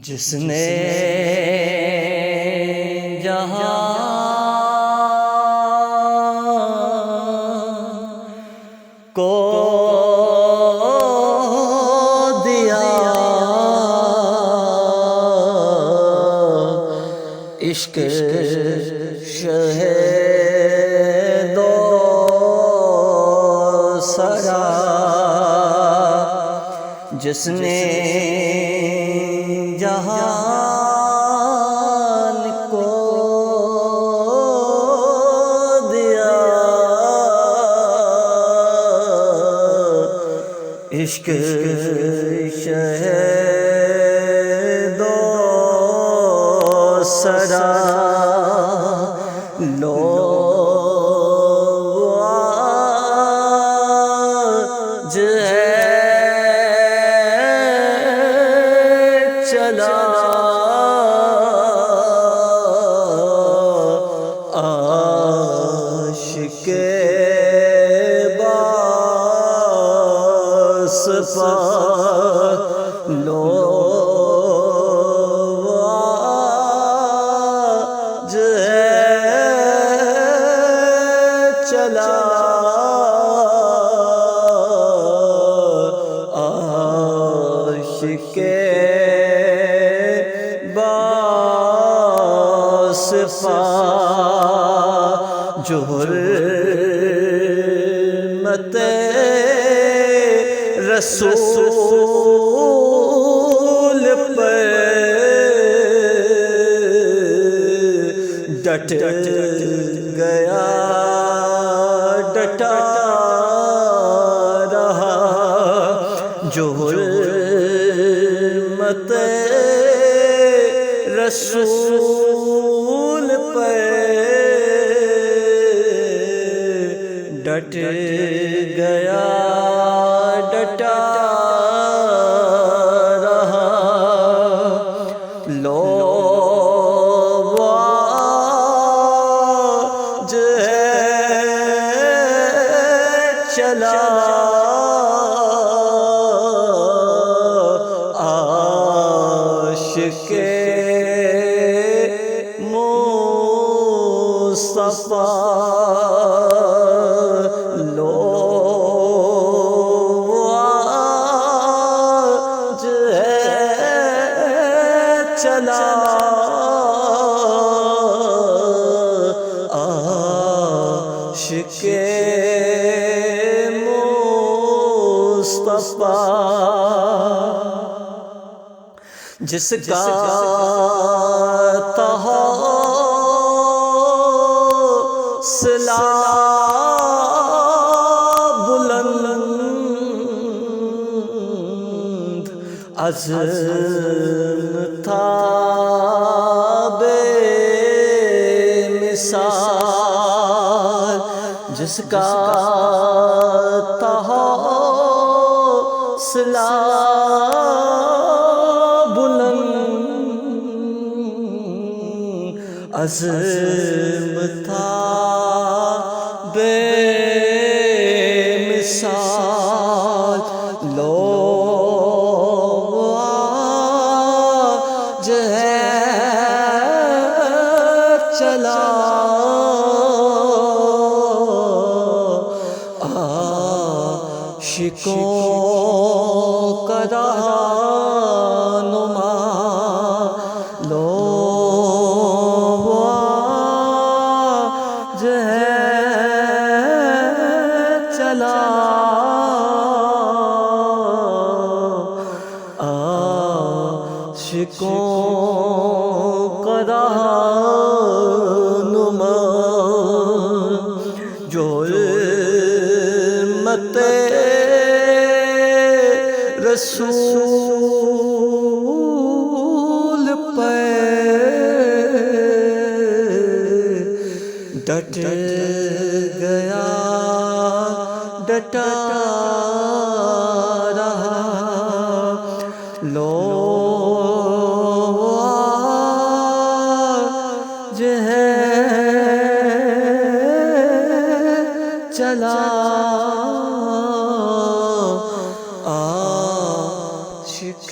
جس نے جہاں کو دیا عشق شہید و سرا، جس نے جہان کو دیا عشق شہید و سرا، لو آج چلا عاشق باصفا، لو آج چلا عاشق باصفا، جو حرمت رسول پر ڈٹ گیا ڈٹا رہا، جو حرمت رسول پر ڈٹ گیا ڈٹا رہا، لو آج چلا عاشق مصطفیٰ، لو آج چلا عاشق مصطفیٰ، جس کا حوصلہ بلند، عزم تھا بے مثال، جس کا حوصلہ عزم تھا بے مثال، لو آج چلا عاشقوں کا رہنما، لو چلا عاشقوں کا رہنما، جو حرمت رسول پر ڈٹ گیا ڈٹا رہا، لو آج چلا عاشق